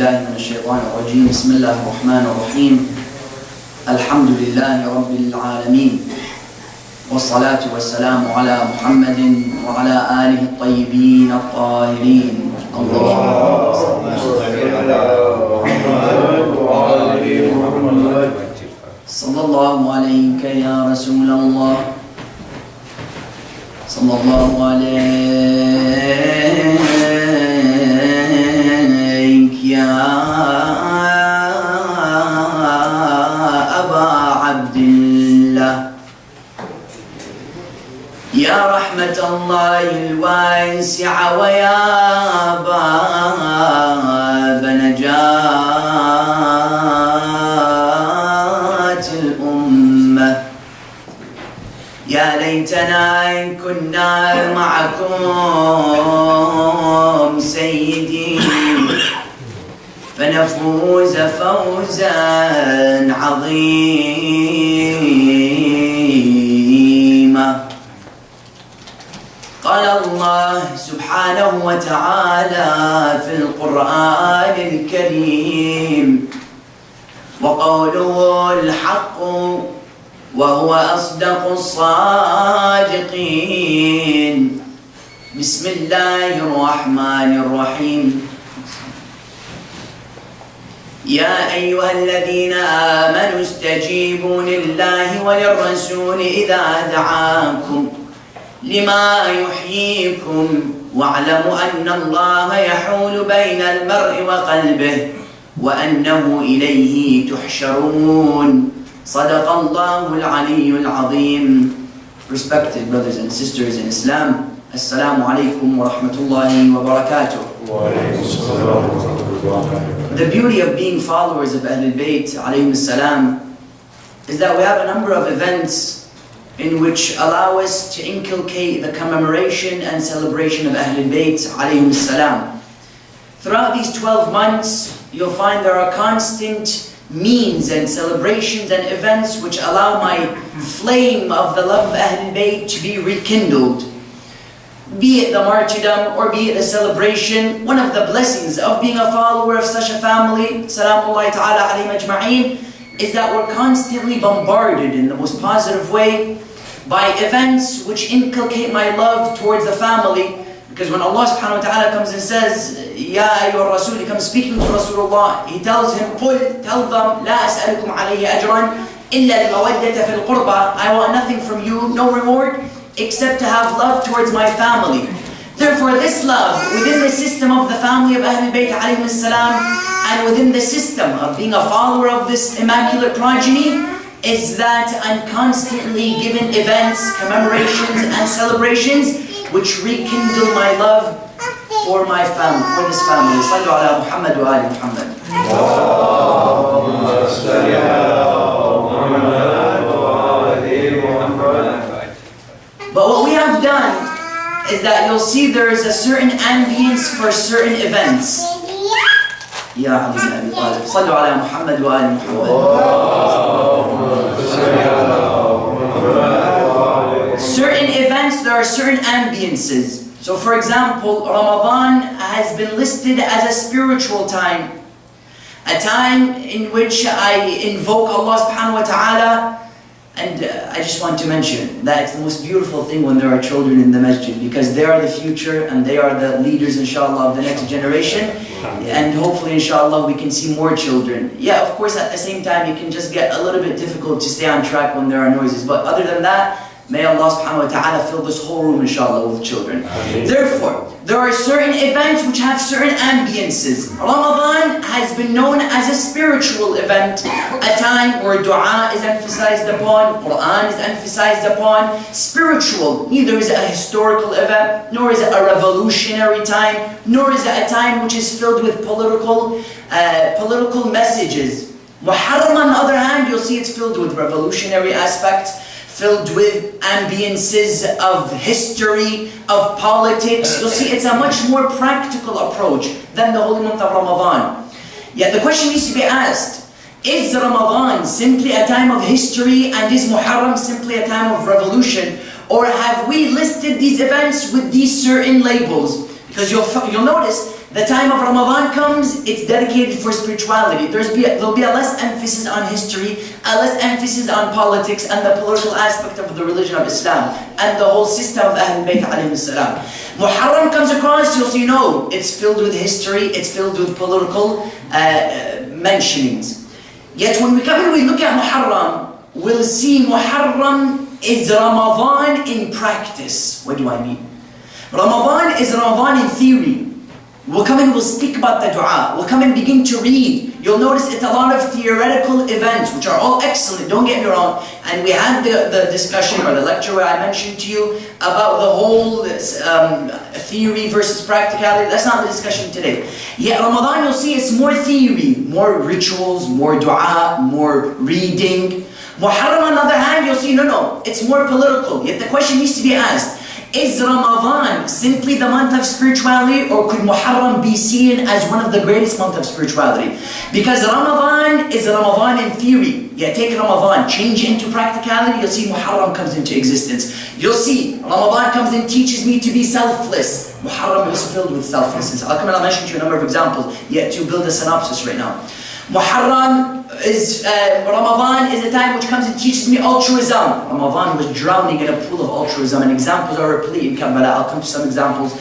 بالله من الشيطان الرجيم بسم الله الرحمن الرحيم الحمد لله رب العالمين والصلاة والسلام على محمد وعلى آله الطيبين الطاهرين اللهم صل على محمد وعلى آل محمد صلى الله عليك يا رسول الله صلى الله عليك يا أبا عبد الله يا رحمة الله الواسعة ويا باب نجاة الأمة يا ليتنا إن كنا معكم سيدي فنفوز فوزا عظيما. قال الله سبحانه وتعالى في القرآن الكريم وقوله الحق وهو أصدق الصادقين. بسم الله الرحمن الرحيم. يا أيها الذين آمنوا استجيبوا لله وللرسول إذا دعاكم لما يحييكم واعلموا أن الله يحول بين المرء وقلبه وأنه إليه تحشرون. صدق الله العلي العظيم. Respected brothers and sisters in Islam, Assalamu alaikum wa rahmatullahi wa barakatuh. The beauty of being followers of Ahlul Bayt alayhim salam is that we have a number of events in which allow us to inculcate the commemoration and celebration of Ahlul Bayt alayhim salam. Throughout these 12 months, you'll find there are constant means and celebrations and events which allow my flame of the love of Ahlul Bayt to be rekindled. Be it the martyrdom or be it the celebration, one of the blessings of being a follower of such a family, salamullahi ta'ala alayhim ajma'een, is that we're constantly bombarded in the most positive way by events which inculcate my love towards the family. Because when Allah subhanahu wa ta'ala comes and says, Ya ayyuha Rasul, he comes speaking to Rasulullah, he tells him, قُلْ, tell them, لَا أَسْأَلُكُمْ عَلَيْهِ أَجْرًا إِلَّا الْمَوَدَّةَ فِي الْقُرْبَى. I want nothing from you, no reward, except to have love towards my family. Therefore, this love within the system of the family of Ahlul Bayt alayhim salam and within the system of being a follower of this immaculate progeny is that I'm constantly given events, commemorations and celebrations which rekindle my love for my family, for this family. Sallu ala Muhammad wa ali Muhammad. But what we have done is that you'll see there is a certain ambience for certain events. Ya Ali ibn Abi Talib. Sallu ala Muhammad wa ali Muhammad. Certain events, there are certain ambiences. So for example, Ramadan has been listed as a spiritual time. A time in which I invoke Allah subhanahu wa ta'ala. And I just want to mention that it's the most beautiful thing when there are children in the masjid, because they are the future and they are the leaders, inshallah, of the next generation. And hopefully, inshallah, we can see more children. Yeah, of course, at the same time, it can just get a little bit difficult to stay on track when there are noises. But other than that, may Allah subhanahu wa ta'ala fill this whole room, inshallah, with children. Therefore, there are certain events which have certain ambiences. Ramadan has been known as a spiritual event, a time where dua is emphasized upon, Quran is emphasized upon, spiritual. Neither is it a historical event, nor is it a revolutionary time, nor is it a time which is filled with political messages. Muharram, on the other hand, you'll see it's filled with revolutionary aspects, filled with ambiences of history, of politics. You'll see it's a much more practical approach than the holy month of Ramadan. Yet the question needs to be asked, is Ramadan simply a time of history and is Muharram simply a time of revolution? Or have we listed these events with these certain labels? Because you'll notice The time of Ramadan comes, it's dedicated for spirituality. There'll be a less emphasis on history, a less emphasis on politics and the political aspect of the religion of Islam and the whole system of Ahlul Bayt alayhi salam. Muharram comes across, you'll see, no, it's filled with history, it's filled with political mentionings. Yet when we come and we look at Muharram, we'll see Muharram is Ramadan in practice. What do I mean? Ramadan is Ramadan in theory. We'll come and we'll speak about the dua. We'll come and begin to read. You'll notice it's a lot of theoretical events, which are all excellent, don't get me wrong. And we had the discussion or the lecture where I mentioned to you about the whole theory versus practicality. That's not the discussion today. Yet Ramadan, you'll see it's more theory, more rituals, more dua, more reading. Muharram, on the other hand, you'll see, no, it's more political. Yet the question needs to be asked, is Ramadan simply the month of spirituality, or could Muharram be seen as one of the greatest months of spirituality? Because Ramadan is Ramadan in theory. Yeah, take Ramadan, change it into practicality, you'll see Muharram comes into existence. You'll see Ramadan comes and teaches me to be selfless. Muharram is filled with selflessness. I'll come and I'll mention to you a number of examples, yet to build a synopsis right now. Muharram is, Ramadan is a time which comes and teaches me altruism. Ramadan was drowning in a pool of altruism, and examples are replete in Karbala. I'll come to some examples.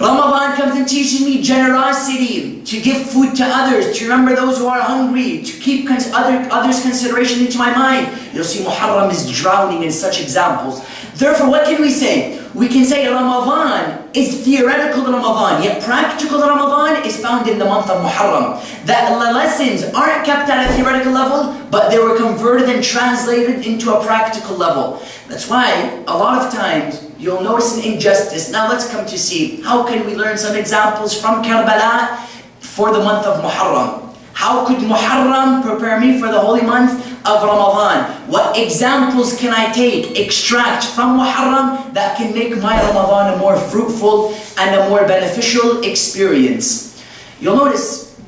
Ramadan comes and teaches me generosity, to give food to others, to remember those who are hungry, to keep others' consideration into my mind. You'll see Muharram is drowning in such examples. Therefore, what can we say? We can say Ramadan is theoretical Ramadan, yet practical Ramadan is found in the month of Muharram. That the lessons aren't kept at a theoretical level, but they were converted and translated into a practical level. That's why a lot of times you'll notice an injustice. Now let's come to see, how can we learn some examples from Karbala for the month of Muharram? How could Muharram prepare me for the holy month of Ramadan? What examples can I extract from Muharram that can make my Ramadan a more fruitful and a more beneficial experience? You'll notice,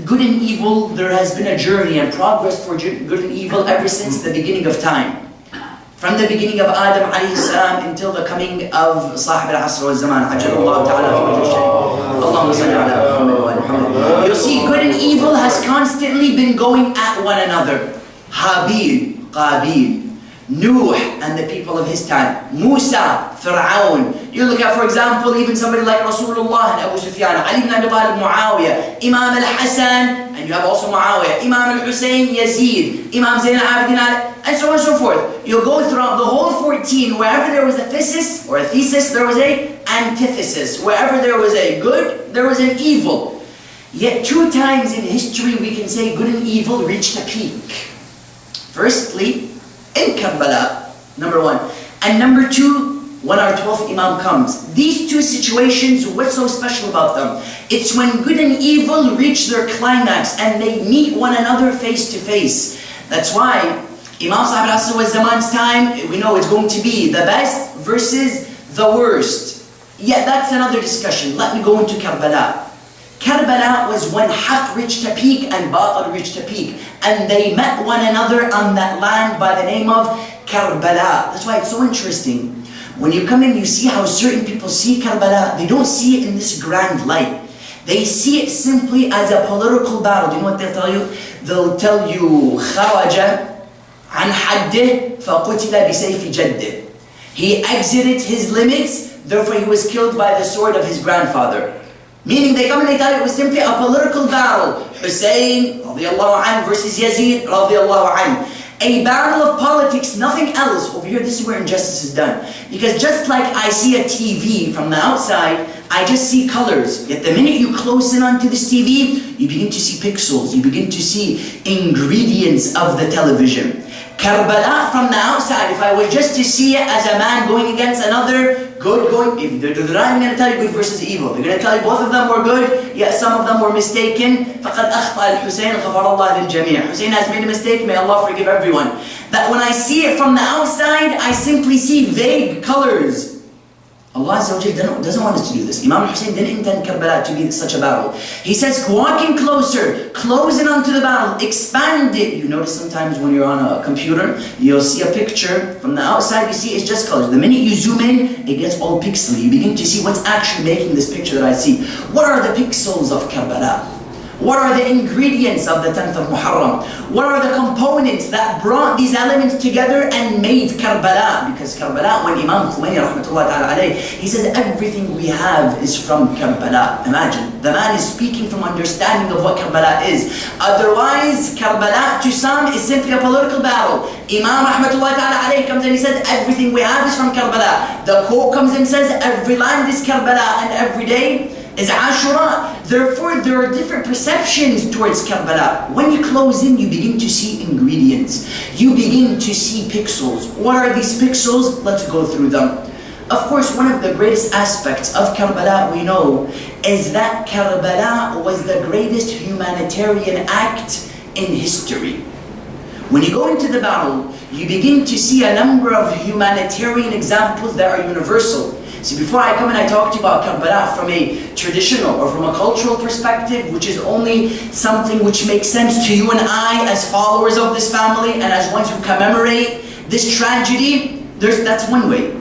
good and evil, there has been a journey and progress for good and evil ever since the beginning of time. From the beginning of Adam alayhi salam until the coming of Sahib al-Asr wal-Zaman. Ajalallahu ta'ala fi wajhi sharif. Allahumma salli ala Muhammad wa Muhammad. You'll see good and evil has constantly been going at one another. Habil, Qabil, Nuh and the people of his time, Musa, Fir'aun. You look at, for example, even somebody like Rasulullah and Abu Sufyan, Ali ibn Abi Talib, Muawiyah, Imam al-Hasan, and you have also Muawiyah, Imam al-Husayn, Yazid, Imam Zayn al-Abidin, and so on and so forth. You'll go throughout the whole 14, wherever there was a thesis, there was a antithesis. Wherever there was a good, there was an evil. Yet 2 times in history we can say good and evil reached a peak. Firstly, in Karbala, number 1. And number 2, when our 12th Imam comes. These 2 situations, what's so special about them? It's when good and evil reach their climax and they meet one another face to face. That's why Imam Sahib al-Asr wal-Zaman's time, we know it's going to be the best versus the worst. Yet that's another discussion. Let me go into Karbala. Karbala was when Haqq reached a peak and Batil reached a peak. And they met one another on that land by the name of Karbala. That's why it's so interesting. When you come in, you see how certain people see Karbala. They don't see it in this grand light. They see it simply as a political battle. Do you know what they'll tell you? They'll tell you, خَرَجَ عَنْ حَدِّهِ فَقُتِلَ بِسَيْفِ جَدِّهِ. He exited his limits, therefore he was killed by the sword of his grandfather. Meaning they come and they tell you it was simply a political battle. Hussein radiallahu anh versus Yazid radiallahu anh. A battle of politics, nothing else. Over here, this is where injustice is done. Because just like I see a TV from the outside, I just see colors. Yet the minute you close in onto this TV, you begin to see pixels. You begin to see ingredients of the television. Karbala from the outside, if I was just to see it as a man going against another, good going, if they're not even going to tell you good versus evil. They're going to tell you both of them were good, yet some of them were mistaken. فَقَدْ أَخْطَأَ الْحُسَيْنِ غَفَرَ اللَّهِ لِلْجَمِيعِ. Hussein has made a mistake, may Allah forgive everyone. That when I see it from the outside, I simply see vague colors. Allah Azza wa Jalla doesn't want us to do this. Imam Hussein didn't intend Karbala to be such a battle. He says, walking closer, close in onto the battle, expand it. You notice sometimes when you're on a computer, you'll see a picture. From the outside, you see it's just colors. The minute you zoom in, it gets all pixely. You begin to see what's actually making this picture that I see. What are the pixels of Karbala? What are the ingredients of the 10th of Muharram? What are the components that brought these elements together and made Karbala? Because Karbala, when Imam Khomeini rahmatullah ta'ala alayh, he says everything we have is from Karbala. Imagine, the man is speaking from understanding of what Karbala is. Otherwise, Karbala to some is simply a political battle. Imam rahmatullah ta'ala alayh comes and he says everything we have is from Karbala. The quote comes and says every land is Karbala and every day is Ashura. Therefore, there are different perceptions towards Karbala. When you close in, you begin to see ingredients. You begin to see pixels. What are these pixels? Let's go through them. Of course, one of the greatest aspects of Karbala we know is that Karbala was the greatest humanitarian act in history. When you go into the battle, you begin to see a number of humanitarian examples that are universal. See, before I come and I talk to you about Karbala from a traditional or from a cultural perspective, which is only something which makes sense to you and I as followers of this family and as ones who commemorate this tragedy, that's one way.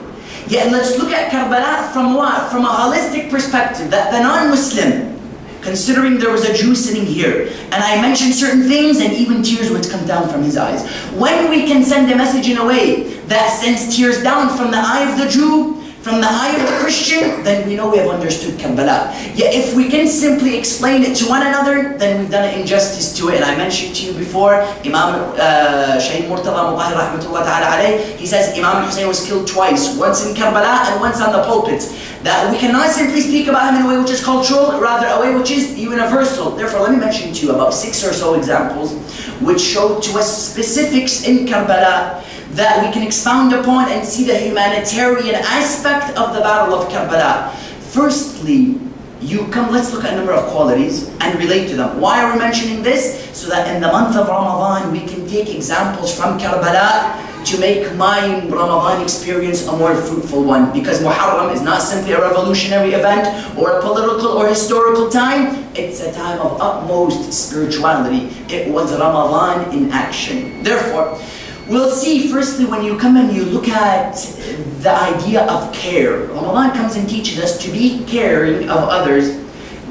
Yet let's look at Karbala from what? From a holistic perspective, that the non-Muslim, considering there was a Jew sitting here, and I mentioned certain things and even tears would come down from his eyes. When we can send a message in a way that sends tears down from the eye of the Jew, from the eye of the Christian, then we know we have understood Karbala. Yet if we can simply explain it to one another, then we've done an injustice to it. And I mentioned to you before, Imam Shaheed Murtada Mutahhir rahmatullah ta'ala alayh, he says Imam Hussein was killed twice, once in Karbala and once on the pulpit. That we cannot simply speak about him in a way which is cultural, rather a way which is universal. Therefore, let me mention to you about 6 or so examples which show to us specifics in Karbala that we can expound upon and see the humanitarian aspect of the Battle of Karbala. Firstly, let's look at a number of qualities and relate to them. Why are we mentioning this? So that in the month of Ramadan, we can take examples from Karbala to make my Ramadan experience a more fruitful one. Because Muharram is not simply a revolutionary event or a political or historical time. It's a time of utmost spirituality. It was Ramadan in action. Therefore, we'll see firstly when you come and you look at the idea of care. Ramadan comes and teaches us to be caring of others.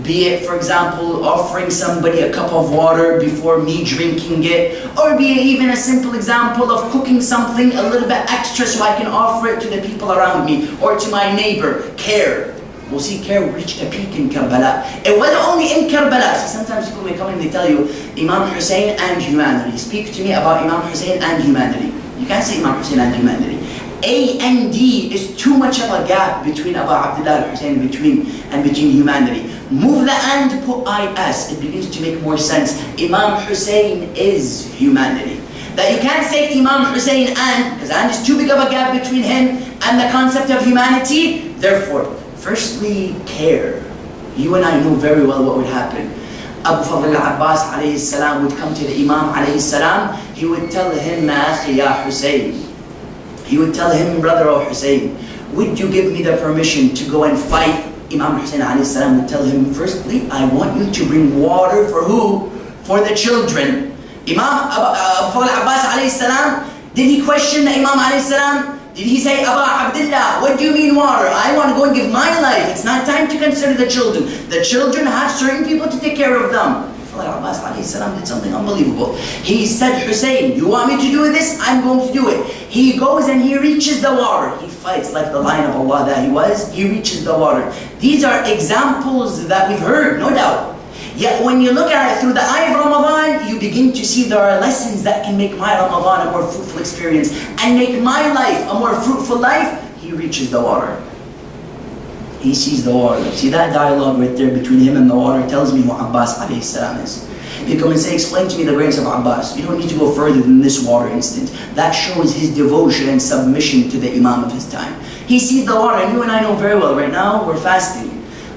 Be it, for example, offering somebody a cup of water before me drinking it, or be it even a simple example of cooking something a little bit extra so I can offer it to the people around me or to my neighbor. Care. We'll see care reached a peak in Karbala. It wasn't only in Karbala. See, sometimes people may come and they tell you, Imam Hussein and humanity. Speak to me about Imam Hussein and humanity. You can't say Imam Hussein and humanity. A and D is too much of a gap between Abu Abdullah al-Hussein and between humanity. Move the and, put IS. It begins to make more sense. Imam Hussein is humanity. That you can't say Imam Hussein and, because and is too big of a gap between him and the concept of humanity. Therefore, firstly, care. You and I know very well what would happen. Abu Fadl al-Abbas alayhi salam would come to the Imam alayhi salam. He would tell him, Ma akhi ya Hussein. He would tell him, brother of Hussein, would you give me the permission to go and fight? Imam Hussein alayhi salam would tell him, firstly, I want you to bring water for who? For the children. Imam Abu Fadl al-Abbas alayhi salam, did he question the Imam alayhi salam? Did he say, Abu Abdullah, what do you mean water? I want to go and give my life. It's not time to consider the children. The children have certain people to take care of them. Abbas did something unbelievable. He said, Hussein, you want me to do this? I'm going to do it. He goes and he reaches the water. He fights like the lion of Allah that he was. He reaches the water. These are examples that we've heard, no doubt. Yet when you look at it through the eye of Ramadan, you begin to see there are lessons that can make my Ramadan a more fruitful experience and make my life a more fruitful life. He reaches the water. He sees the water. See that dialogue right there between him and the water tells me who Abbas alayhi salam is. You come and say, explain to me the greatness of Abbas. You don't need to go further than this water instant. That shows his devotion and submission to the Imam of his time. He sees the water, and you and I know very well, right now we're fasting.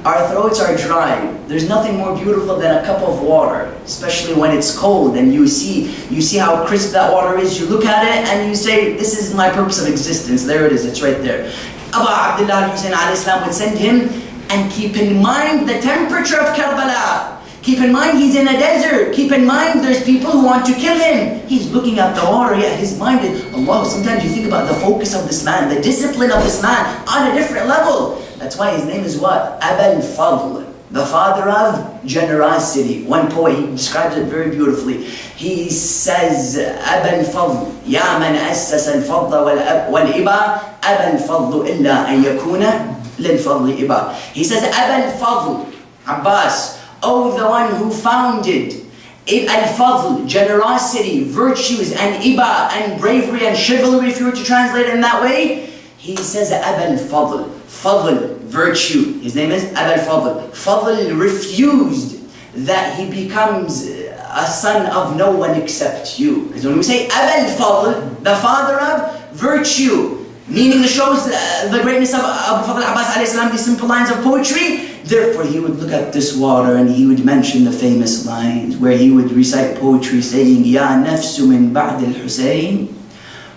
Our throats are dry. There's nothing more beautiful than a cup of water, especially when it's cold and you see how crisp that water is. You look at it and you say, this is my purpose of existence. There it is, it's right there. Abu Abdullah al-Hussein alayhi salam would send him, and keep in mind the temperature of Karbala. Keep in mind he's in a desert. Keep in mind there's people who want to kill him. He's looking at the water, yet his mind is, Allah, sometimes you think about the focus of this man, the discipline of this man on a different level. That's why his name is what? Abul Fadl, the father of generosity. One poet, he describes it very beautifully. He says, Abul Fadl, Ya man assasa al-fadla wal-iba, Abul Fadl illa an yakuna lil-fadli iba. He says, Abul Fadl, Abbas, oh, the one who founded al-fadl, generosity, virtues, and iba, and bravery, and chivalry, if you were to translate it in that way. He says, Abul Fadl, fadl, virtue. His name is Abul Fadl. Fadl refused that he becomes a son of no one except you. Because when we say Abul Fadl, the father of virtue, meaning it shows the greatness of Abu Fadl Abbas alayhi salam, these simple lines of poetry. Therefore he would look at this water and he would mention the famous lines where he would recite poetry saying, Ya nafsu min ba'd al-Husayn,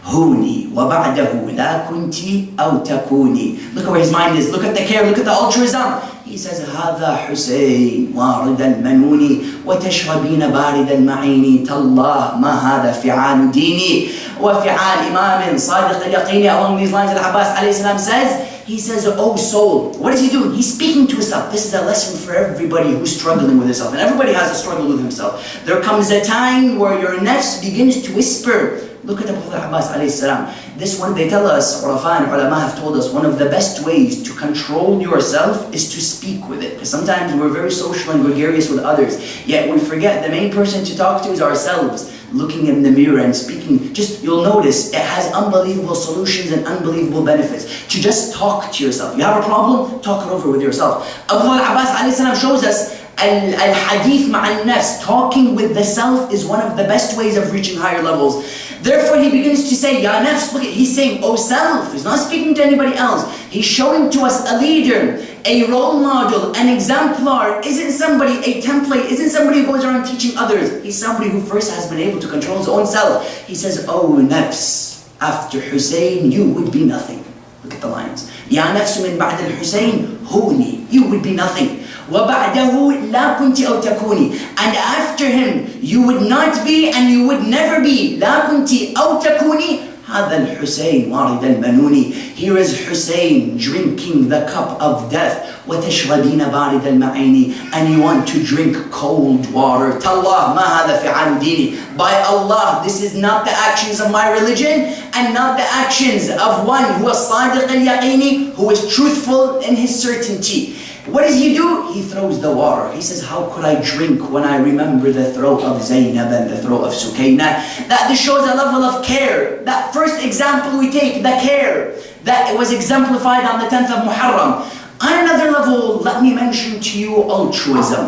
huni wa ba'dahu la kunti aw takuni. Look at where his mind is, look at the care, look at the altruism. He says, هذا حسين وارد المنون وتشربين بارد المعين تالله ما هذا فعال ديني وفعال إمام صادق اليقين. Along these lines, Al-Abbas alayhi salam says, he says, oh soul, what is he doing? He's speaking to himself. This is a lesson for everybody who's struggling with himself. And everybody has a struggle with himself. There comes a time where your nafs begins to whisper. Look at Abu Abbas alayhi salam. This one, they tell us, Urafan, ulama have told us, one of the best ways to control yourself is to speak with it. Because sometimes we're very social and gregarious with others. Yet we forget the main person to talk to is ourselves. Looking in the mirror and speaking, you'll notice it has unbelievable solutions and unbelievable benefits. To just talk to yourself. You have a problem? Talk it over with yourself. Abu Abbas alayhi salam shows us al-hadith ma'al nafs, talking with the self is one of the best ways of reaching higher levels. Therefore he begins to say, Ya nafs, look, he's saying, oh self. He's not speaking to anybody else. He's showing to us a leader, a role model, an exemplar. Isn't somebody a template? Isn't somebody who goes around teaching others? He's somebody who first has been able to control his own self. He says, oh nafs, after Hussein, you would be nothing. Look at the lines. Ya nafsu min ba'd al-Hussein, huni, you would be nothing. وَبَعْدَهُ لَا كُنْتِ أَوْ تَكُونِ. And after him, you would not be and you would never be. لَا كُنْتِ أَوْ تَكُونِ. هَذَا الْحُسَيْنِ وَارِدَ الْمَنُونِ. Here is Hussein drinking the cup of death. وَتَشْرَبِينَ بَارِدَ الْمَعِينِ. And you want to drink cold water. تَاللَّهِ مَا هَذَا فِعَالُ دِينِ. By Allah, this is not the actions of my religion and not the actions of one who is صادق اليقين, who is truthful in his certainty. What does he do? He throws the water. He says, how could I drink when I remember the throat of Zainab and the throat of Sukaina? That this shows a level of care. That first example we take, the care, that it was exemplified on the 10th of Muharram. On another level, let me mention to you altruism.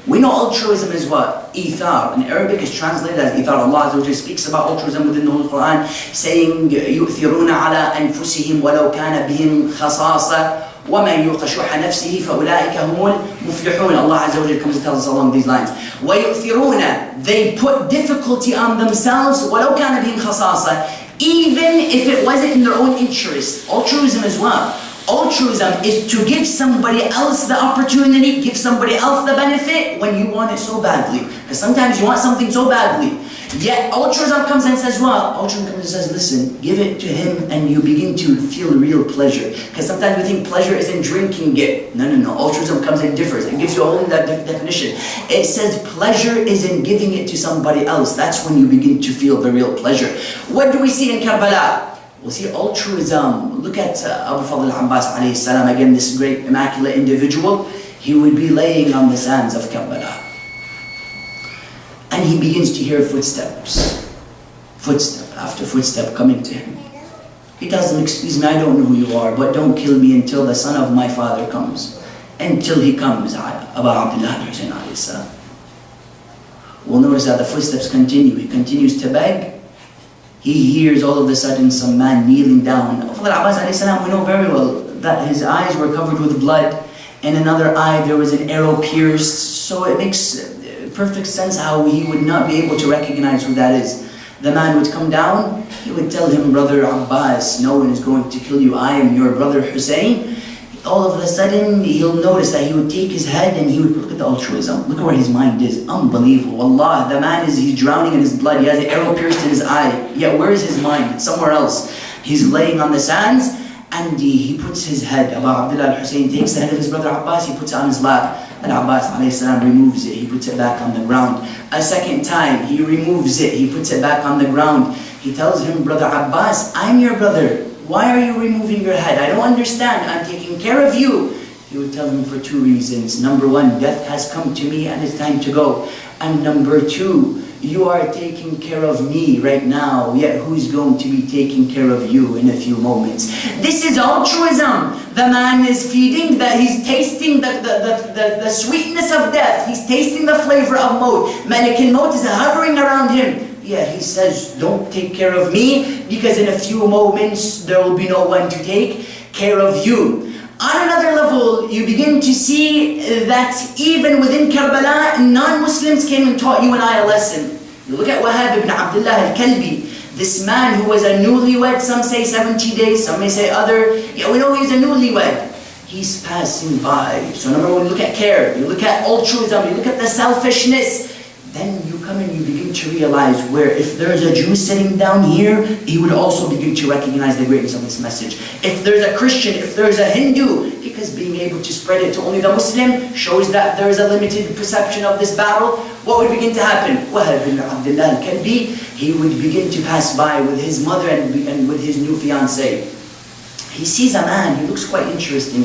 We know altruism is what? Ithar. In Arabic is translated as ithar. Allah Azza wa Jalla speaks about altruism within the Holy Quran, saying, يُؤْثِرُونَ عَلَىٰ أَنفُسِهِمْ وَلَوْ كَانَ بِهِمْ خَصَاصَةٌ وَمَنْ يُوقَ شُحَّ نَفْسِهِ فَأُولَٰئِكَ هُمُ الْمُفْلِحُونَ. Allah Azza wa Jalla comes and tells us along these lines. وَيُؤْثِرُونَ, they put difficulty on themselves, وَلَوْ كَانَ بِهِمْ خَصَاصَةٌ, even if it wasn't in their own interest. Altruism is what? Altruism is to give somebody else the opportunity, give somebody else the benefit when you want it so badly. Because sometimes you want something so badly. Yet altruism comes and says what? Altruism comes and says, listen, give it to him and you begin to feel real pleasure. Because sometimes we think pleasure is in drinking it. No. Altruism comes and differs. It gives you a whole that definition. It says pleasure is in giving it to somebody else. That's when you begin to feel the real pleasure. What do we see in Karbala? We'll see altruism. Look at Abu Fadl Abbas alayhi salam, again this great immaculate individual. He would be laying on the sands of Karbala. And he begins to hear footsteps. Footstep after footstep coming to him. He tells them, excuse me, I don't know who you are, but don't kill me until the son of my father comes. Until he comes, Abu Abdullah Hussein alayhi salam. We'll notice that the footsteps continue. He continues to beg. He hears all of a sudden some man kneeling down. Abu Abbas alayhi salam, we know very well that his eyes were covered with blood. In another eye there was an arrow pierced. So it makes perfect sense how he would not be able to recognize who that is. The man would come down, he would tell him, Brother Abbas, no one is going to kill you, I am your brother Hussein. All of a sudden, he'll notice that he would take his head and he would look at the altruism. Look at where his mind is. Unbelievable. Allah, the man he's drowning in his blood. He has an arrow pierced in his eye. Yet where is his mind? It's somewhere else. He's laying on the sands and he puts his head. Abu Abdullah al-Hussein takes the head of his brother Abbas, he puts it on his lap. And Abbas ﷺ removes it, he puts it back on the ground. A second time, he removes it, he puts it back on the ground. He tells him, Brother Abbas, I'm your brother. Why are you removing your head? I don't understand. I'm taking care of you. He would tell him for two reasons. Number one, death has come to me and it's time to go. And number two, you are taking care of me right now, yet who's going to be taking care of you in a few moments? This is altruism. The man is feeding, that he's tasting the sweetness of death. He's tasting the flavor of maut. Malik al-Maut is hovering around him. Yeah, he says, don't take care of me, because in a few moments there will be no one to take care of you. On another level, you begin to see that even within Karbala, non-Muslims came and taught you and I a lesson. You look at Wahab ibn Abdullah al-Kalbi, this man who was a newlywed, some say 70 days, some may say other. Yeah, we know he's a newlywed. He's passing by. So number one, you look at care, you look at altruism, you look at the selfishness. Then you come and you begin to realize where if there's a Jew sitting down here, he would also begin to recognize the greatness of this message. If there's a Christian, if there's a Hindu, because being able to spread it to only the Muslim shows that there is a limited perception of this battle, what would begin to happen? Wahab ibn Abdullah al-Kalbi, he would begin to pass by with his mother and with his new fiancée. He sees a man, he looks quite interesting.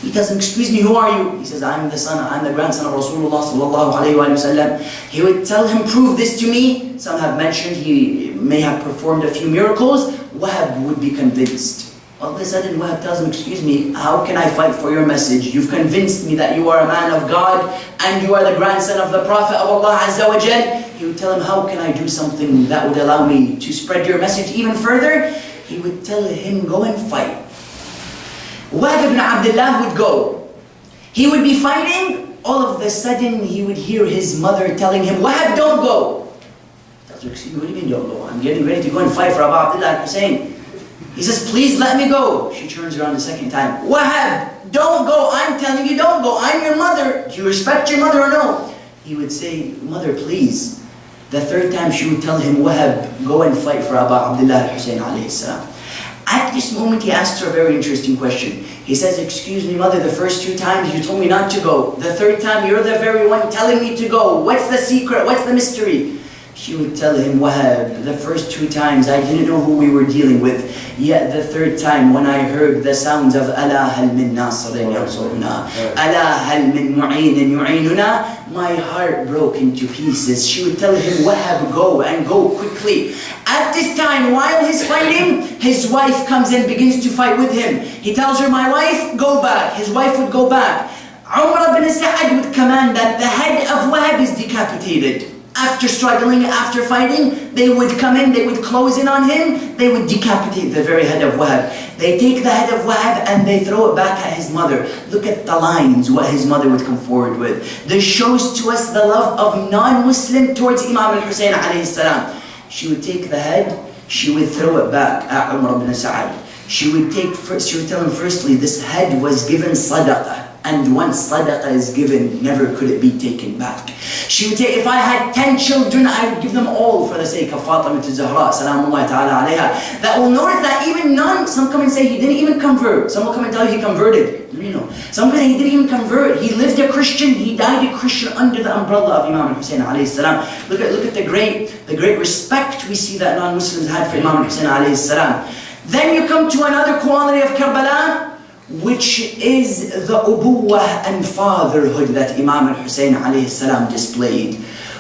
He tells him, excuse me, who are you? He says, I'm the grandson of Rasulullah sallallahu alayhi wa sallam. He would tell him, prove this to me. Some have mentioned he may have performed a few miracles. Wahab would be convinced. All of a sudden, Wahab tells him, excuse me, how can I fight for your message? You've convinced me that you are a man of God and you are the grandson of the Prophet of Allah Azza wa Jal. He would tell him, how can I do something that would allow me to spread your message even further? He would tell him, go and fight. Wahab ibn Abdullah would go. He would be fighting. All of a sudden, he would hear his mother telling him, Wahab, don't go. He tells her, excuse me, what do you mean don't go? I'm getting ready to go and fight for Abu Abdullah al-Hussein. He says, please let me go. She turns around the second time. Wahab, don't go. I'm telling you, don't go. I'm your mother. Do you respect your mother or no? He would say, mother, please. The third time, she would tell him, Wahab, go and fight for Abu Abdullah al-Hussein alayhi salam. At this moment, he asks her a very interesting question. He says, excuse me, mother, the first two times you told me not to go. The third time, you're the very one telling me to go. What's the secret? What's the mystery? She would tell him, Wahab, the first two times I didn't know who we were dealing with. Yet the third time, when I heard the sounds of Ala hal min nasirin yansuruna, Ala hal min mu'inin yu'inuna, my heart broke into pieces. She would tell him, Wahab, go and go quickly. At this time, while he's fighting, his wife comes and begins to fight with him. He tells her, my wife, go back. His wife would go back. Umar ibn Sa'ad would command that the head of Wahab is decapitated. After struggling, after fighting, they would come in, they would close in on him, they would decapitate the very head of Wahab. They take the head of Wahab and they throw it back at his mother. Look at the lines, what his mother would come forward with. This shows to us the love of non-Muslim towards Imam al-Hussein alayhi salam. She would take the head, she would throw it back at Umar ibn Sa'ad. She would tell him firstly, this head was given sadaqah. And once sadaqah is given, never could it be taken back. She would say, if I had 10 children, I would give them all for the sake of Fatima al-Zahra, salamullahi ta'ala alayha. That will notice that even none, some come and say he didn't even convert. Some will come and tell you he converted. You know, some say he didn't even convert. He lived a Christian, he died a Christian under the umbrella of Imam al-Hussein alayhi salam. Look at the great respect we see that non-Muslims had for Imam al-Hussein alayhi salam. Then you come to another quality of Karbala, which is the ubuwah and fatherhood that Imam al-Hussein alayhi salam displayed.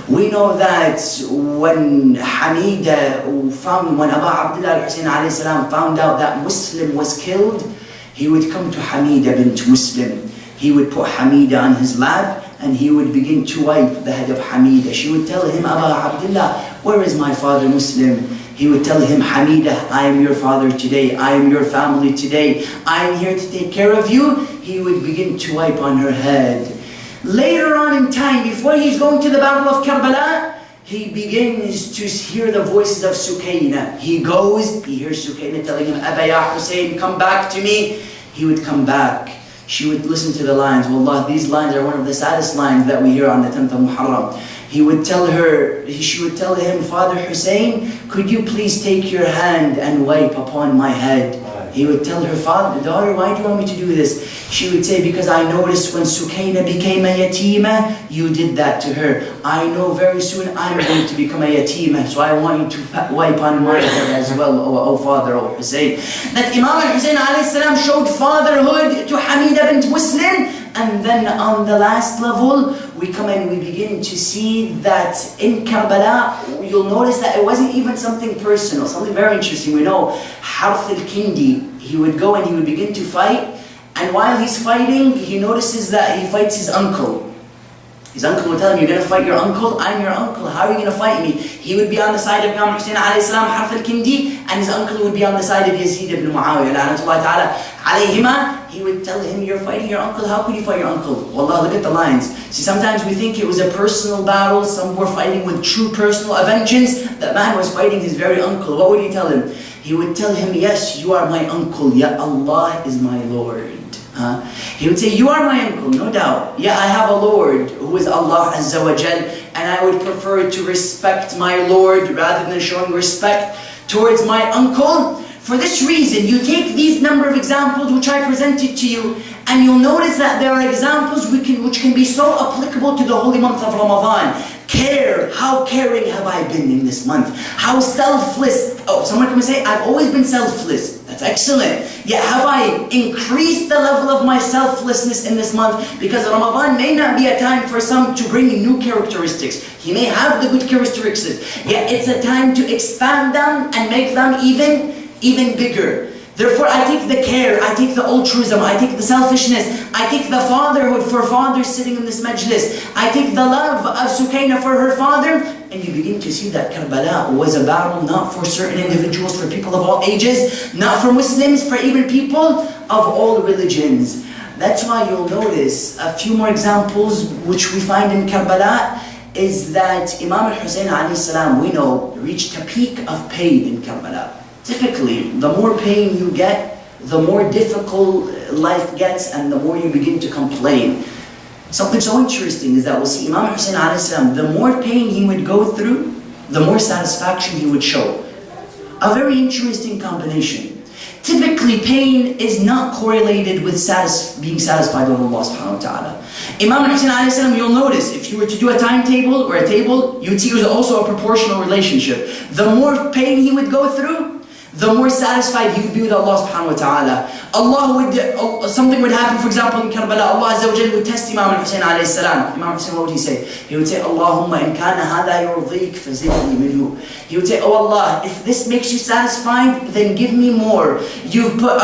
We know that when Hamida when Abu Abdullah al-Hussein alayhi salam found out that Muslim was killed, he would come to Hamida bint Muslim. He would put Hamida on his lap and he would begin to wipe the head of Hamida. She would tell him, Abu Abdullah, where is my father Muslim? He would tell him, Hamida, I am your father today. I am your family today. I am here to take care of you. He would begin to wipe on her head. Later on in time, before he's going to the Battle of Karbala, he begins to hear the voices of Sukayna. He goes, he hears Sukayna telling him, Aba ya Hussein, come back to me. He would come back. She would listen to the lines. Wallah, these lines are one of the saddest lines that we hear on the 10th of Muharam. He would tell her, she would tell him, Father Hussein, could you please take your hand and wipe upon my head? He would tell her, Father, daughter, why do you want me to do this? She would say, because I noticed when Sukayna became a yatima, you did that to her. I know very soon I'm going to become a yatima, so I want you to wipe on my head as well, O Father, O Hussein. That Imam al-Hussein ﷺ showed fatherhood to Hamida bint Muslim, and then on the last level, we come and we begin to see that in Karbala, you'll notice that it wasn't even something personal, something very interesting. We know Harth al-Kindi, he would go and he would begin to fight, and while he's fighting, he notices that he fights his uncle. His uncle would tell him, you're going to fight your uncle? I'm your uncle, how are you going to fight me? He would be on the side of Imam Hussein alayhi salam, Harth al-Kindi, and his uncle would be on the side of Yazid ibn Muawiyah, la'natullahi ta'ala alayhima. He would tell him, you're fighting your uncle, how could you fight your uncle? Wallah, look at the lines. See, sometimes we think it was a personal battle, some were fighting with true personal vengeance. That man was fighting his very uncle. What would he tell him? He would tell him, yes, you are my uncle, yet Allah is my Lord. He would say, you are my uncle, no doubt. Yeah, I have a Lord who is Allah Azza wa Jal, and I would prefer to respect my Lord rather than showing respect towards my uncle. For this reason, you take these number of examples which I presented to you, and you'll notice that there are examples which can be so applicable to the holy month of Ramadan. Care, how caring have I been in this month? How selfless. Oh, someone can say, I've always been selfless. That's excellent. Yet have I increased the level of my selflessness in this month? Because Ramadan may not be a time for some to bring new characteristics. He may have the good characteristics, yet it's a time to expand them and make them even bigger. Therefore, I take the care, I take the altruism, I take the selfishness, I take the fatherhood for fathers sitting in this majlis, I take the love of Sukayna for her father, and you begin to see that Karbala was a battle not for certain individuals, for people of all ages, not for Muslims, for even people of all religions. That's why you'll notice a few more examples which we find in Karbala is that Imam al-Hussein alayhi salam, we know, reached a peak of pain in Karbala. Typically, the more pain you get, the more difficult life gets, and the more you begin to complain. Something so interesting is that we'll see Imam Hussein alayhi salam, the more pain he would go through, the more satisfaction he would show. A very interesting combination. Typically, pain is not correlated with being satisfied with Allah subhanahu wa ta'ala. Imam Hussein alayhi salam, you'll notice, if you were to do a timetable or a table, you would see it was also a proportional relationship. The more pain he would go through, the more satisfied he would be with Allah subhanahu wa ta'ala. Something would happen, for example, in Karbala, Allah Azza wa Jalla would test Imam al-Hussein alayhi salam. Imam Hussein, what would he say? He would say, Allahumma in kana hada yurdik fazidni minhu. He would say, oh Allah, if this makes you satisfied, then give me more. You've put,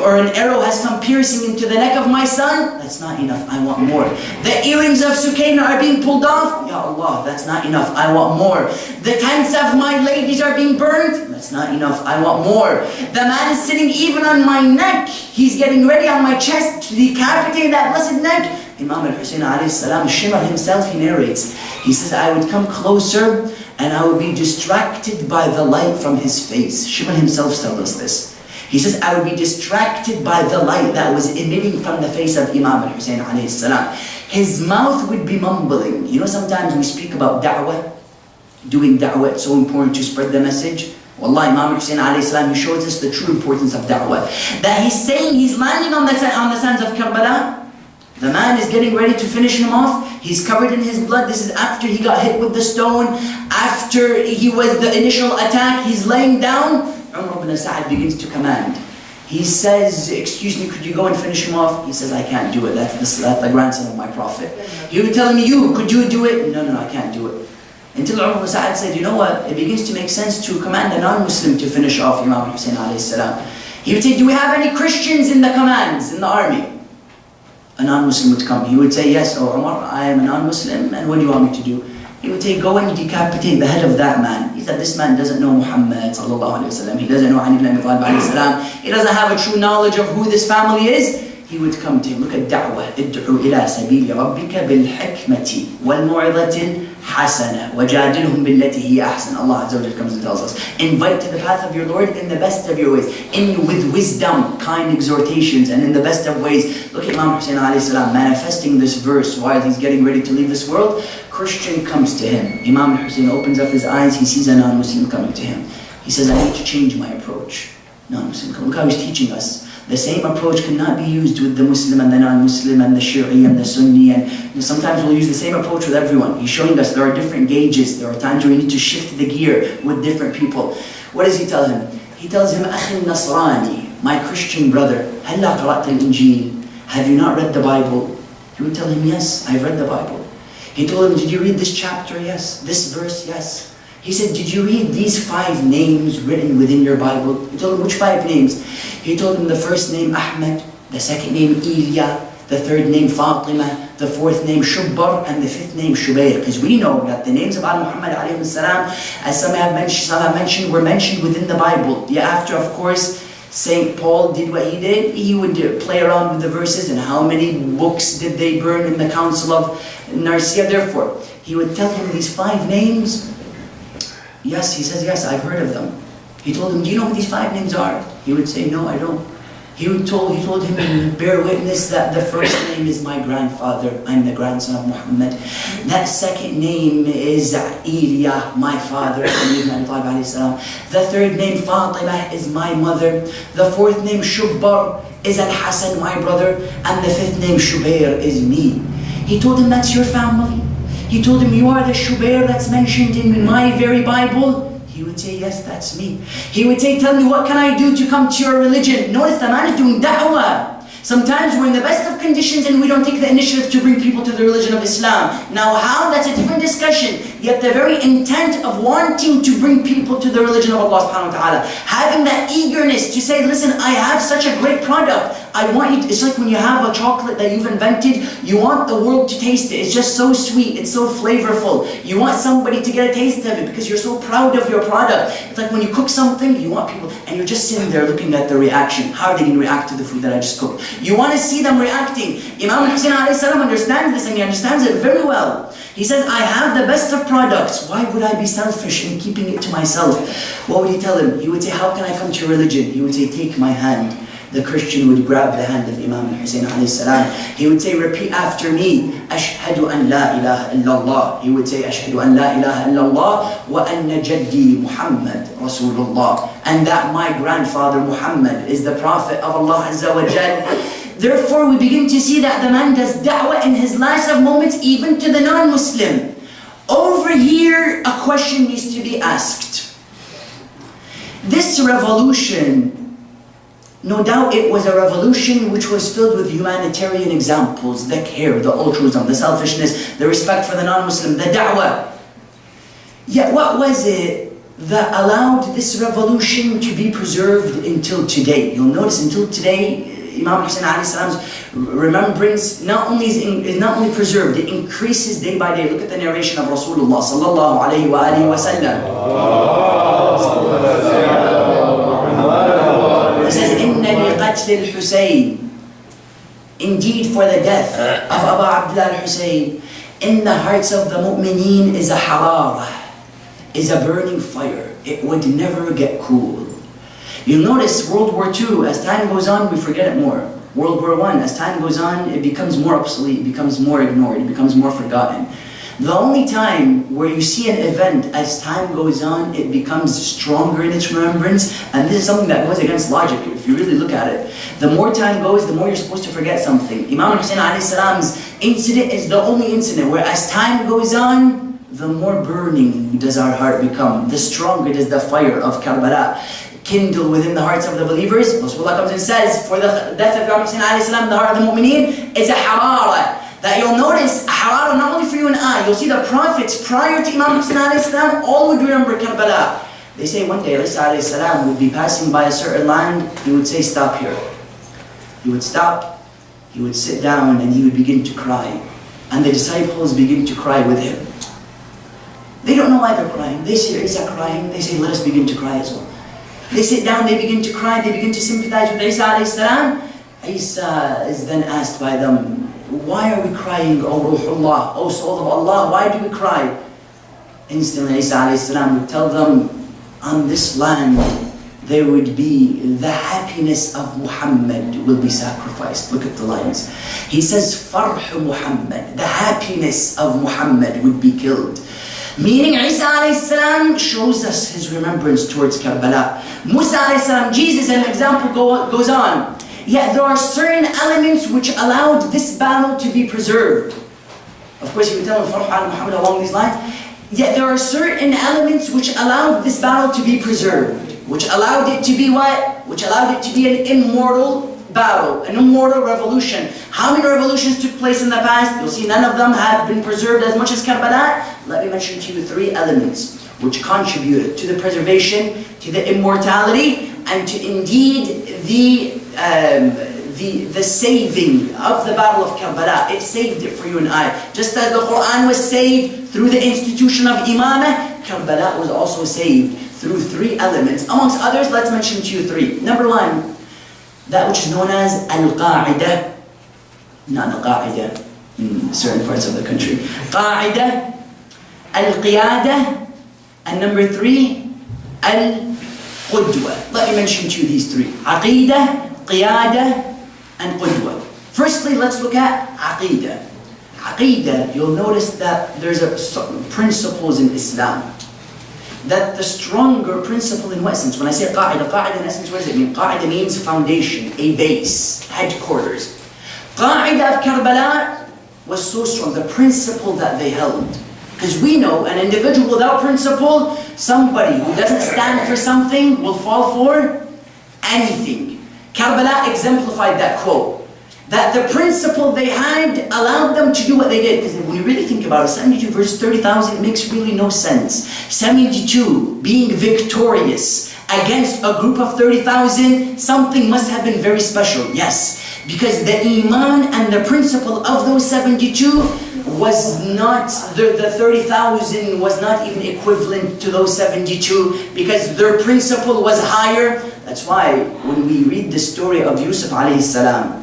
or an arrow has come piercing into the neck of my son, that's not enough, I want more. The earrings of Sukayna are being pulled off, Ya Allah, that's not enough, I want more. The tents of my ladies are being burned, that's not enough, I want more. The man is sitting even on my neck. He's getting ready on my chest to decapitate that blessed neck. Imam al-Hussein alayhi salam, Shimr himself, he narrates. He says, I would come closer and I would be distracted by the light from his face. Shimr himself tells us this. He says, I would be distracted by the light that was emitting from the face of Imam al-Hussein alayhi salam. His mouth would be mumbling. You know, sometimes we speak about da'wah, doing da'wah, it's so important to spread the message. Wallahi, Imam Hussein alayhi salam, he shows us the true importance of da'wah. That he's saying, he's landing on the sands of Karbala. The man is getting ready to finish him off. He's covered in his blood. This is after he got hit with the stone. After he was the initial attack, he's laying down. Umar ibn Sa'ad begins to command. He says, excuse me, could you go and finish him off? He says, I can't do it. That's the grandson of my prophet. He would tell me, could you do it? No, I can't do it. Until Umar ibn Sa'ad said, you know what, it begins to make sense to command a non-Muslim to finish off Imam Hussein alayhi salam. He would say, do we have any Christians in the commands, in the army? A non-Muslim would come. He would say, yes, oh Umar, I am a non-Muslim, and what do you want me to do? He would say, go and decapitate the head of that man. He said, this man doesn't know Muhammad sallallahu alayhi wa sallam. He doesn't know Ali ibn Abi Talib alayhi salam. He doesn't have a true knowledge of who this family is. he would come to him. Look at da'wah. ادعو إلى سبيل ربك بالحكمة والموعظة الحسنة وجادلهم بالتي هي أحسن. Allah Azza wa Jalla comes and tells us, invite to the path of your Lord in the best of your ways, with wisdom, kind exhortations, and in the best of ways. Look at Imam Hussein alayhi salam manifesting this verse while he's getting ready to leave this world. Christian comes to him. Imam Hussein opens up his eyes, he sees a non-Muslim coming to him. He says, I need to change my approach. Non-Muslim, look how he's teaching us. The same approach cannot be used with the Muslim and the non-Muslim and the Shi'i and the Sunni, and sometimes we'll use the same approach with everyone. He's showing us there are different gauges. There are times where we need to shift the gear with different people. What does he tell him? He tells him, أخي النصراني, my Christian brother, هلا قرأت الإنجيل? Have you not read the Bible? He would tell him, yes, I've read the Bible. He told him, did you read this chapter? Yes. This verse? Yes. He said, did you read these 5 names written within your Bible? He told him, which 5 names? He told him the first name Ahmed, the second name Ilya, the third name Fatima, the fourth name Shubbar, and the fifth name Shubayr. Because we know that the names of Al-Muhammad alayhi salam, as some have mentioned, were mentioned within the Bible. Yeah, after, of course, St. Paul did what he did, he would play around with the verses and how many books did they burn in the Council of Nicaea. Therefore, he would tell him these 5 names. Yes, he says, yes, I've heard of them. He told him, do you know what these 5 names are? He would say, no, I don't. He told him, bear witness that the first name is my grandfather. I'm the grandson of Muhammad. That second name is Ilya, my father. The third name, Fatima, is my mother. The fourth name, Shubbar, is Al-Hasan, my brother. And the fifth name, Shubayr, is me. He told him, that's your family. He told him, you are the Shubayr that's mentioned in my very Bible. He would say, yes, that's me. He would say, tell me, what can I do to come to your religion? Notice the man is doing da'wah. Sometimes we're in the best of conditions and we don't take the initiative to bring people to the religion of Islam. Now how? That's a different discussion. Yet the very intent of wanting to bring people to the religion of Allah subhanahu wa ta'ala, having that eagerness to say, listen, I have such a great product. I want you to, it's like when you have a chocolate that you've invented, you want the world to taste it. It's just so sweet, it's so flavorful. You want somebody to get a taste of it because you're so proud of your product. It's like when you cook something, you want people, and you're just sitting there looking at the reaction. How are they going to react to the food that I just cooked? You want to see them reacting. Imam Hussein alayhi salam understands this, and he understands it very well. He says, I have the best of products. Why would I be selfish in keeping it to myself? What would he tell him? He would say, how can I come to your religion? He would say, take my hand. The Christian would grab the hand of Imam Hussein alayhi salam. He would say, repeat after me, Ashhadu an la ilaha illallah. He would say, Ashhadu an la ilaha illallah wa anna jaddi Muhammad Rasulullah. And that my grandfather Muhammad is the Prophet of Allah Azza wa Jal. Therefore, we begin to see that the man does da'wah in his last of moments, even to the non-Muslim. Over here, a question needs to be asked. This revolution, no doubt it was a revolution which was filled with humanitarian examples, the care, the altruism, the selfishness, the respect for the non-Muslim, the da'wah. Yet what was it that allowed this revolution to be preserved until today? You'll notice until today, Imam Hussein alayhi salam's remembrance not only is not only preserved, it increases day by day. Look at the narration of Rasulullah sallallahu alayhi wa alihi wa sallam. He says, Inna li qatl al-Husayn. Indeed, for the death of Abu Abdullah al-Husayn, in the hearts of the mu'mineen is a harara, is a burning fire. It would never get cool. You'll notice World War II, as time goes on, we forget it more. World War I, as time goes on, it becomes more obsolete, it becomes more ignored, it becomes more forgotten. The only time where you see an event, as time goes on, it becomes stronger in its remembrance, and this is something that goes against logic, if you really look at it. The more time goes, the more you're supposed to forget something. Imam Hussein alayhi salam's incident is the only incident where as time goes on, the more burning does our heart become, the stronger does the fire of Karbala kindle within the hearts of the believers. Rasulullah comes and says, for the death of Imam Hussein alayhi salam, the heart of the mu'mineen is a harara. That you'll notice, a harara not only for you and I, you'll see the prophets prior to Imam Hussein alayhi salam, all would remember Karbala. They say one day, Isa alayhi salam would be passing by a certain land, he would say, stop here. He would stop, he would sit down, and he would begin to cry. And the disciples begin to cry with him. They don't know why they're crying. They see Isa crying, they say, let us begin to cry as well. They sit down, they begin to cry, they begin to sympathize with Isa alayhi salam, Isa is then asked by them, why are we crying, O Ruhullah, O soul of Allah, why do we cry? Instantly Isa alayhi salam would tell them, on this land there would be the happiness of Muhammad will be sacrificed. Look at the lines. He says, Farh Muhammad, the happiness of Muhammad would be killed. Meaning Isa alayhi salam shows us his remembrance towards Karbala. Musa alayhi salam, Jesus, an example goes on. Yet there are certain elements which allowed this battle to be preserved. Of course, you would tell him, Farh al Muhammad along these lines. Yet there are certain elements which allowed this battle to be preserved. Which allowed it to be what? Which allowed it to be an immortal battle, an immortal revolution. How many revolutions took place in the past? You'll see none of them have been preserved as much as Karbala. Let me mention to you 3 elements which contributed to the preservation, to the immortality, and to indeed the saving of the Battle of Karbala. It saved it for you and I. Just as the Quran was saved through the institution of Imamah, Karbala was also saved through 3 elements. Amongst others, let's mention to you 3. Number 1, that which is known as Al-Qa'idah. Not Al-Qa'idah in certain parts of the country. Qa'idah, Al-Qiyadah, and number 3, Al-Qudwa. Let me mention to you these 3. Aqidah, Qiyadah, and Qudwa. Firstly, let's look at Aqidah. Aqidah, you'll notice that there's principles in Islam. That the stronger principle in what sense? When I say qa'idah, qa'idah in essence, what does it mean? Qa'idah means foundation, a base, headquarters. Qa'idah of Karbala was so strong, the principle that they held. Because we know an individual without principle, somebody who doesn't stand for something will fall for anything. Karbala exemplified that quote. That the principle they had allowed them to do what they did. Because when you really think about it, 72 versus 30,000 makes really no sense. 72 being victorious against a group of 30,000, something must have been very special. Yes, because the iman and the principle of those 72 was not, the 30,000 was not even equivalent to those 72, because their principle was higher. That's why when we read the story of Yusuf alayhi salam,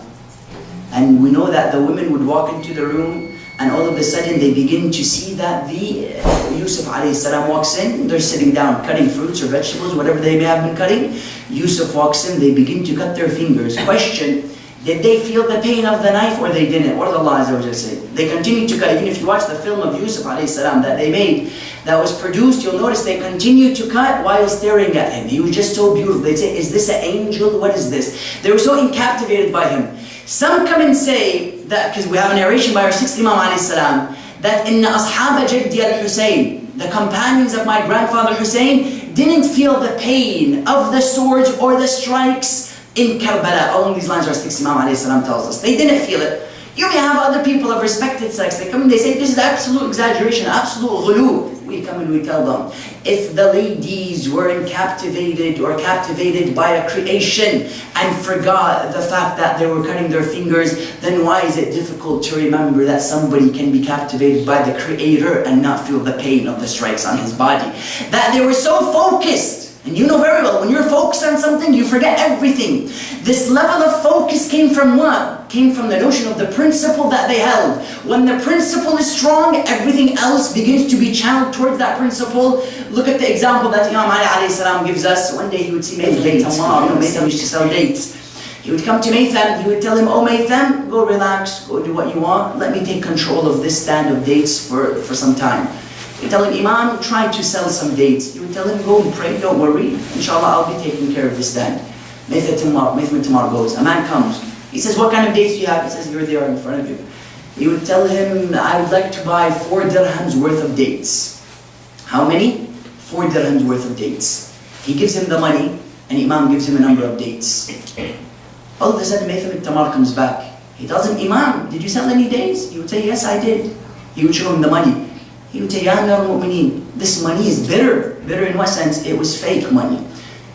and we know that the women would walk into the room and all of a sudden they begin to see that the Yusuf alayhi salam walks in, they're sitting down cutting fruits or vegetables, whatever they may have been cutting. Yusuf walks in, they begin to cut their fingers. Question, did they feel the pain of the knife or they didn't? What did Allah Azza wa Jalla say? They continued to cut. Even if you watch the film of Yusuf alayhi salam that they made, that was produced, you'll notice they continued to cut while staring at him. He was just so beautiful. They'd say, is this an angel? What is this? They were so captivated by him. Some come and say that, because we have a narration by our 6th Imam alayhi salam, that inna ashab jaddi al-Husayn, the companions of my grandfather Hussein, didn't feel the pain of the swords or the strikes in Karbala. Along these lines our 6th Imam alayhi salam tells us. They didn't feel it. You may have other people of respected sex, they come and they say this is absolute exaggeration, absolute ghulu. We come and we tell them, if the ladies weren't captivated or captivated by a creation and forgot the fact that they were cutting their fingers, then why is it difficult to remember that somebody can be captivated by the Creator and not feel the pain of the strikes on his body? That they were so focused. And you know very well, when you're focused on something, you forget everything. This level of focus came from what? Came from the notion of the principle that they held. When the principle is strong, everything else begins to be channeled towards that principle. Look at the example that Imam Ali alayhi salam gives us. One day he would see Maytham. Maytham used to sell dates. He would come to Maytham, he would tell him, oh Maytham, go relax, go do what you want. Let me take control of this stand of dates for some time. You tell him, Imam, try to sell some dates. You would tell him, go and pray, don't worry. Inshallah, I'll be taking care of this stand. Maytham tomorrow goes. A man comes. He says, what kind of dates do you have? He says, here they are in front of you. He would tell him, I would like to buy 4 dirhams worth of dates. How many? 4 dirhams worth of dates. He gives him the money, and Imam gives him a number of dates. All of a sudden, Maytham al-Tamar comes back. He tells him, Imam, did you sell any dates? He would say, yes, I did. He would show him the money. He would say, Ya Amir al-Mu'mineen, this money is bitter. Bitter in what sense? It was fake money.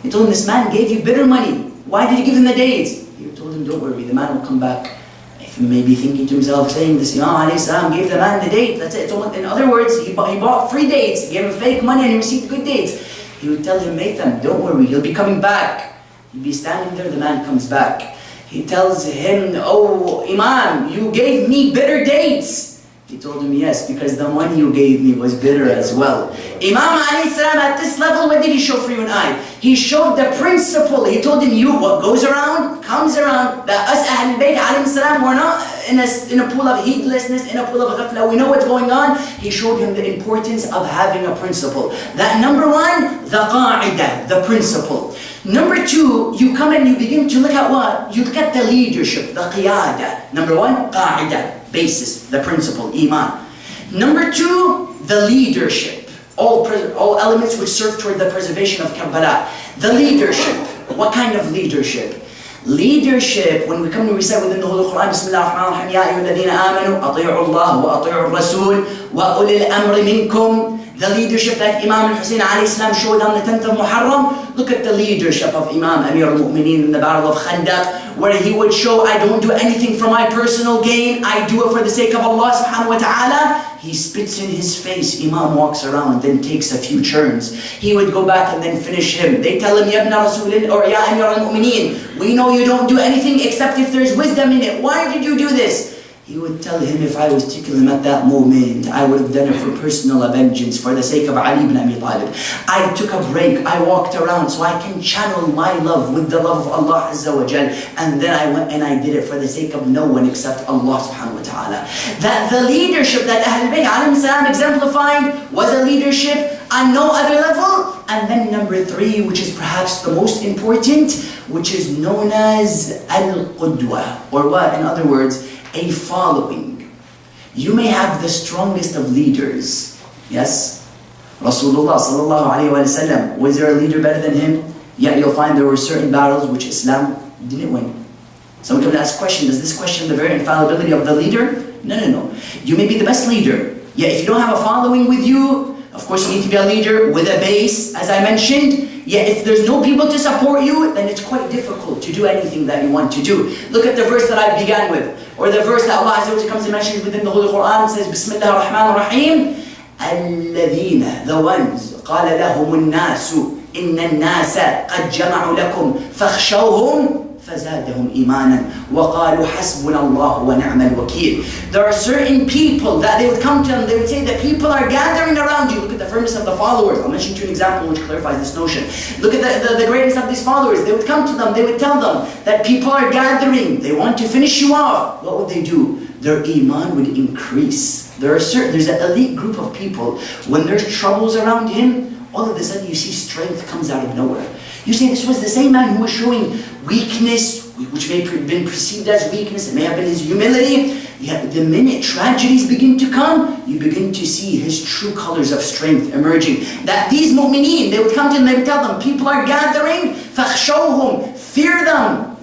He told him, this man gave you bitter money. Why did you give him the dates? He told him, don't worry, the man will come back. If he may be thinking to himself, saying, this Imam alayhi salam gave the man the date. That's it. In other words, he bought free dates. He gave him fake money and he received good dates. He would tell him, Maytham, don't worry, he'll be coming back. He'll be standing there, the man comes back. He tells him, "Oh Imam, you gave me bitter dates." He told him, "Yes, because the one you gave me was bitter as well." Imam alayhi salam at this level, what did he show for you and I? He showed the principle. He told him, what goes around, comes around. That us Ahlul Bayt alayhi salam, we're not in a pool of heedlessness, in a pool of ghafla. We know what's going on. He showed him the importance of having a principle. That number one, the qa'idah, the principle. Number two, you come and you begin to look at what? You look at the leadership, the qiyada. Number one, qa'idah, basis, the principle, iman. Number two, the leadership. All elements which serve toward the preservation of Karbala. The leadership. What kind of leadership? Leadership, when we come to recite within the Holy Quran, Bismillah ar-Rahman ar-Rahim, Ya ayyuhalladhina amanu, ati'u Allah wa ati'u ar-Rasul, wa ulil amri minkum. The leadership that Imam al-Hussein alayhi salam showed on the 10th of Muharam. Look at the leadership of Imam Amir al-Mu'mineen in the Battle of Khandaq, where he would show, I don't do anything for my personal gain, I do it for the sake of Allah subhanahu wa ta'ala. He spits in his face, Imam walks around, then takes a few turns. He would go back and then finish him. They tell him, Ya ibn Rasulillah, or Ya Amir al-Mu'mineen, we know you don't do anything except if there's wisdom in it. Why did you do this? He would tell him, if I was to kill him at that moment, I would have done it for personal vengeance, for the sake of Ali ibn Abi Talib. I took a break, I walked around so I can channel my love with the love of Allah Azza wa Jal. And then I went and I did it for the sake of no one except Allah subhanahu wa ta'ala. That the leadership that Ahlul Bayt alayhi salam exemplified was a leadership on no other level. And then number three, which is perhaps the most important, which is known as al-qudwa, or what? In other words, a following. You may have the strongest of leaders. Yes? Rasulullah sallallahu alayhi wa sallam, was there a leader better than him? Yeah, you'll find there were certain battles which Islam didn't win. Someone could ask a question, does this question the very infallibility of the leader? No. You may be the best leader. Yeah, if you don't have a following with you, of course you need to be a leader with a base, as I mentioned. Yeah, if there's no people to support you, then it's quite difficult to do anything that you want to do. Look at the verse that I began with, or the verse that Allah Azza wa Jalla comes to mention within the Holy Quran. It says, Bismillah ar-Rahman ar-Rahim, الَّذِينَ, the ones, قَالَ لَهُمُ النَّاسُ إِنَّ النَّاسَ قَدْ جَمَعُوا لَكُمْ فَاخْشَوْهُمْ فَزَادَهُمْ إِيمَانًا وَقَالُوا حَسْبُنَا اللَّهُ وَنِعْمَ الْوَكِيلُ. There are certain people that they would come to them, they would say that people are gathering around you. Look at the firmness of the followers. I'll mention to you an example which clarifies this notion. Look at the greatness of these followers. They would come to them, they would tell them that people are gathering, they want to finish you off. What would they do? Their iman would increase. There's an elite group of people, when there's troubles around him, all of a sudden you see strength comes out of nowhere. You say this was the same man who was showing weakness, which may have been perceived as weakness, it may have been his humility. Yet the minute tragedies begin to come, you begin to see his true colors of strength emerging. That these mu'mineen, they would come to him, they would tell them, people are gathering, فَخْشَوْهُمْ, fear them.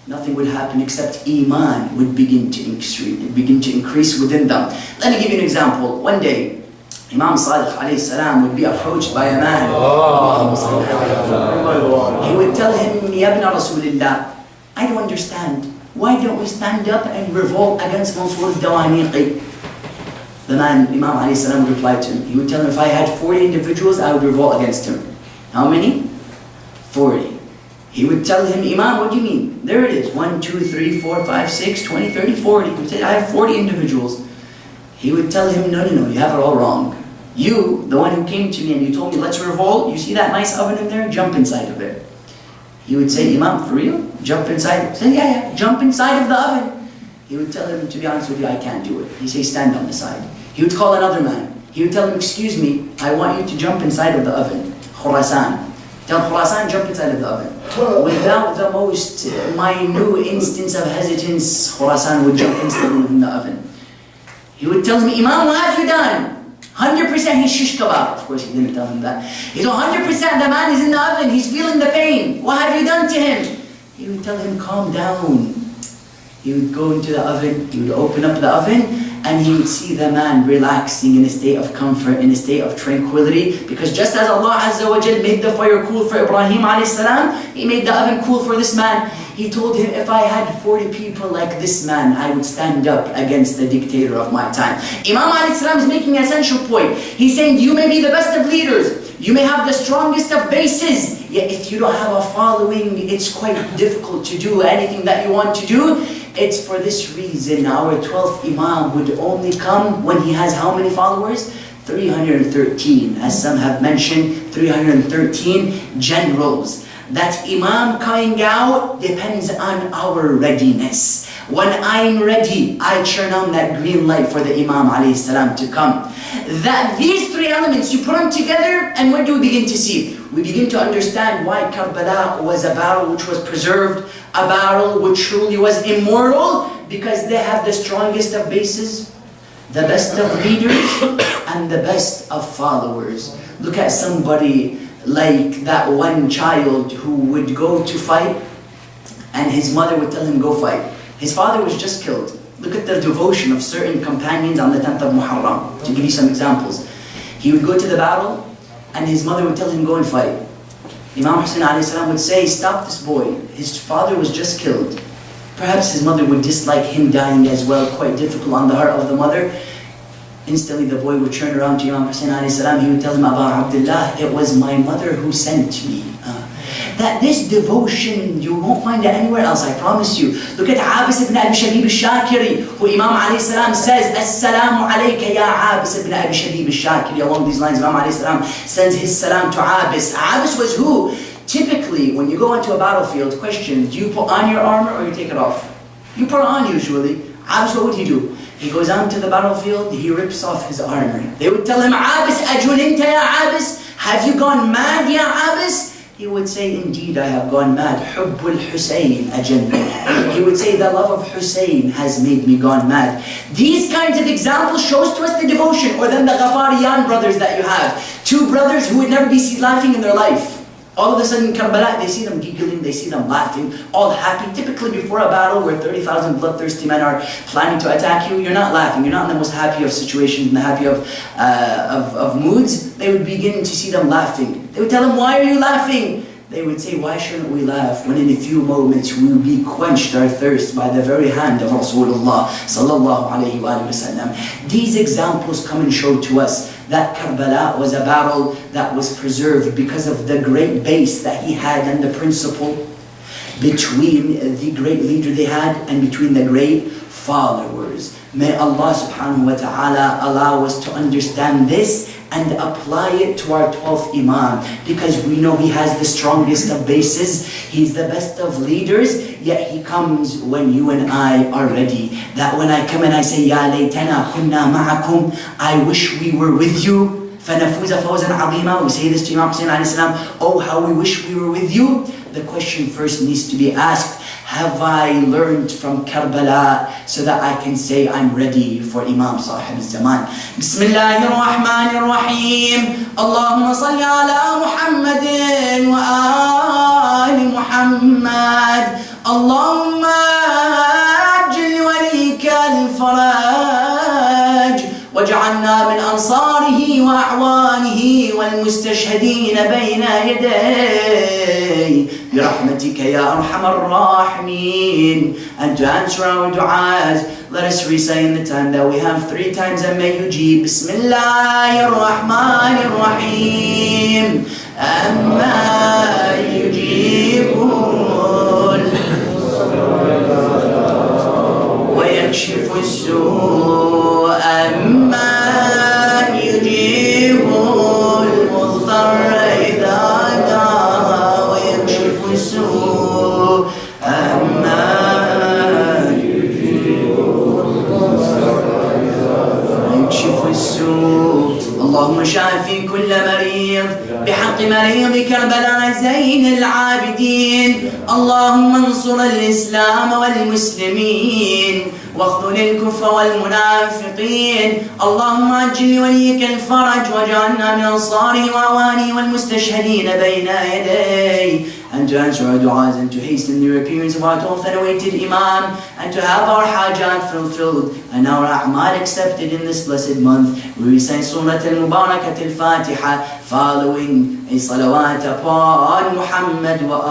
Nothing would happen except iman would begin to increase within them. Let me give you an example. One day, Imam Sadiq alayhi salam would be approached by a man. He would tell him, Ya ibn Rasulillah, I don't understand. Why don't we stand up and revolt against Mansur al-Dawaniqi? The man, Imam alayhi salam, would reply to him. He would tell him, if I had 40 individuals, I would revolt against him. How many? 40. He would tell him, Imam, what do you mean? There it is. 1, 2, 3, 4, 5, 6, 20, 30, 40. He would say, I have 40 individuals. He would tell him, no, you have it all wrong. You, the one who came to me and you told me, let's revolt, you see that nice oven in there? Jump inside of it. He would say, Imam, for real? Jump inside? Say, yeah, jump inside of the oven. He would tell him, to be honest with you, I can't do it. He'd say, stand on the side. He would call another man. He would tell him, excuse me, I want you to jump inside of the oven. Khurasan. Tell Khurasan, jump inside of the oven. Without the most minute instance of hesitance, Khurasan would jump instantly in the oven. He would tell him, Imam, what have you done? 100% he's shish kebab. Of course, he didn't tell him that. He's 100% the man is in the oven. He's feeling the pain. What have you done to him? He would tell him, calm down. He would go into the oven. He would open up the oven. And he would see the man relaxing in a state of comfort, in a state of tranquility. Because just as Allah Azza wa Jal made the fire cool for Ibrahim alayhi salam, He made the oven cool for this man. He told him, if I had 40 people like this man, I would stand up against the dictator of my time. Imam alayhi salam is making an essential point. He's saying, you may be the best of leaders. You may have the strongest of bases Yet if you don't have a following, it's quite difficult to do anything that you want to do. It's for this reason our 12th Imam would only come when he has how many followers? 313, as some have mentioned, 313 generals. That Imam coming out depends on our readiness. When I'm ready, I turn on that green light for the Imam alayhi salam to come. That these three elements, you put them together, and what do we begin to see? We begin to understand why Karbala was a battle which was preserved, a battle which truly was immortal, because they have the strongest of bases, the best of leaders, and the best of followers. Look at somebody like that one child who would go to fight, and his mother would tell him, go fight. His father was just killed. Look at the devotion of certain companions on the 10th of Muharam. To give you some examples. He would go to the battle, and his mother would tell him, go and fight. Imam Hussein alayhi salam would say, stop this boy. His father was just killed. Perhaps his mother would dislike him dying as well, quite difficult on the heart of the mother. Instantly the boy would turn around to Imam Hussein alayhi salam, he would tell him, Aba Abdullah, it was my mother who sent me. That this devotion, you won't find it anywhere else, I promise you. Look at Abis ibn Abi Shabib al-Shakiri, who Imam alayhi salam says, As-salamu alayka ya Abis ibn Abi Shabib al-Shakiri. Along these lines, Imam alayhi salam sends his salam to Abis. Abis was who? Typically, when you go into a battlefield, question, do you put on your armor or you take it off? You put it on usually. Abis, what would he do? He goes on to the battlefield, he rips off his armor. They would tell him, Abis, ajulinta ya Abis? Have you gone mad ya Abis? He would say, indeed, I have gone mad. Hubbul Hussein ajal. He would say, the love of Hussein has made me gone mad. These kinds of examples shows to us the devotion. Or then the Ghafariyan brothers that you have. Two brothers who would never be seen laughing in their life. All of a sudden, Karbala, they see them giggling, they see them laughing, all happy. Typically before a battle where 30,000 bloodthirsty men are planning to attack you, you're not laughing. You're not in the most happy of situations, in the happy of moods. They would begin to see them laughing. They would tell them, why are you laughing? They would say, why shouldn't we laugh when in a few moments we will be quenched our thirst by the very hand of Rasulullah sallallahu alayhi wa sallam. These examples come and show to us that Karbala was a battle that was preserved because of the great base that he had and the principle between the great leader they had and between the great followers. May Allah subhanahu wa ta'ala allow us to understand this and apply it to our 12th Imam, because we know he has the strongest of bases, he's the best of leaders, yet he comes when you and I are ready. That when I come and I say, Ya laytana kunna ma'akum, I wish we were with you, فَنَفُوزَ فَوْزًا عَظِيمًا. We say this to Imam Hussein alayhi salam, oh how we wish we were with you. The question first needs to be asked, have I learned from Karbala so that I can say I'm ready for Imam Sahib al-Zaman? Bismillahir Rahmanir Rahim. Allahumma salli ala Muhammadin wa ali Muhammad. Allahumma ajil walika al-faraj. واجعلنا من أنصاره وأعوانه والمستشهدين بين يديه برحمتك يا أرحم الراحمين. And to answer our du'as, let us recite in the time that we have 3 times, and may you جيب بسم الله الرحمن الرحيم أما يجيبون ويكشف السوء أما يجيب المضطر إذا دعا ويكشف السوء أما يجيب ويكشف السوء. اللهم شافي كل مريض بحق مريض كربلاء زين العابدين. اللهم انصر الإسلام والمسلمين واخذل الكفر والمنافقين. اللهم عجل وليك الفرج واجعلنا من أنصاره وأوانه والمستشهدين بين يديه. And to answer our du'as and to hasten the appearance of our 12th and awaited Imam, and to have our hajat fulfilled and our a'mal accepted in this blessed month, we recite Surah Al-Mubarakat Al-Fatiha following a salawat upon Muhammad wa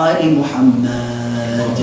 ali Muhammad.